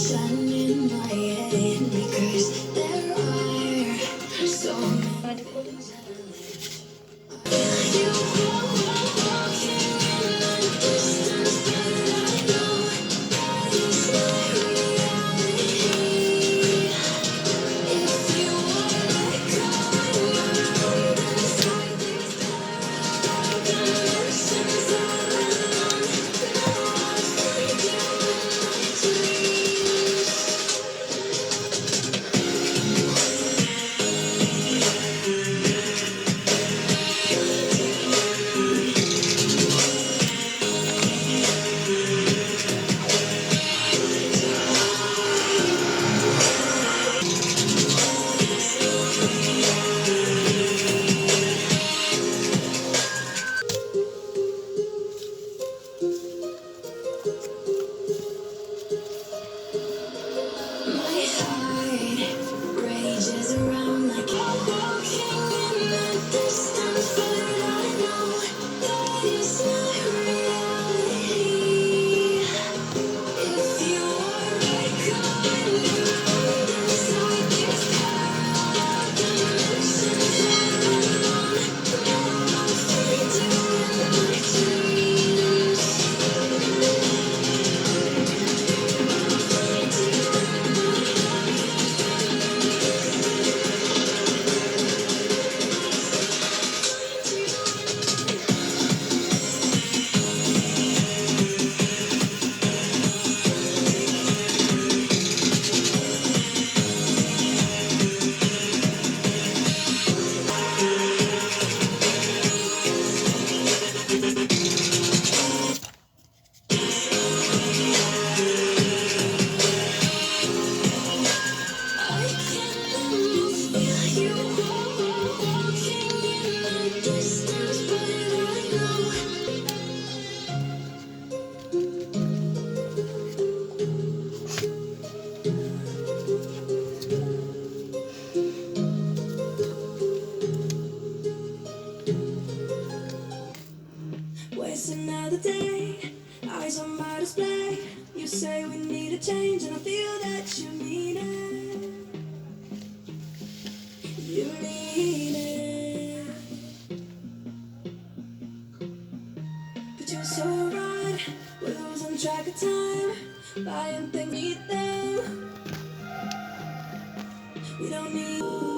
sun in my head because there are so many things you walking in the distance, but I know that it's not reality. If you wanna go around inside these dimensions all alone, now I'll find you in my dreams. My heart rages around like I'm walking in the distance, but I know that it's not reality. If you are going around inside these parallel dimensions all alone, now I'll find you in my dreams. Find you in I can almost feel you walking in the distance, but I know waste another day. Eyes on my display. You say we need a change, and I feel that you mean it. You mean it. But you're so right. We're losing track of time. Buying things, need them. We don't need.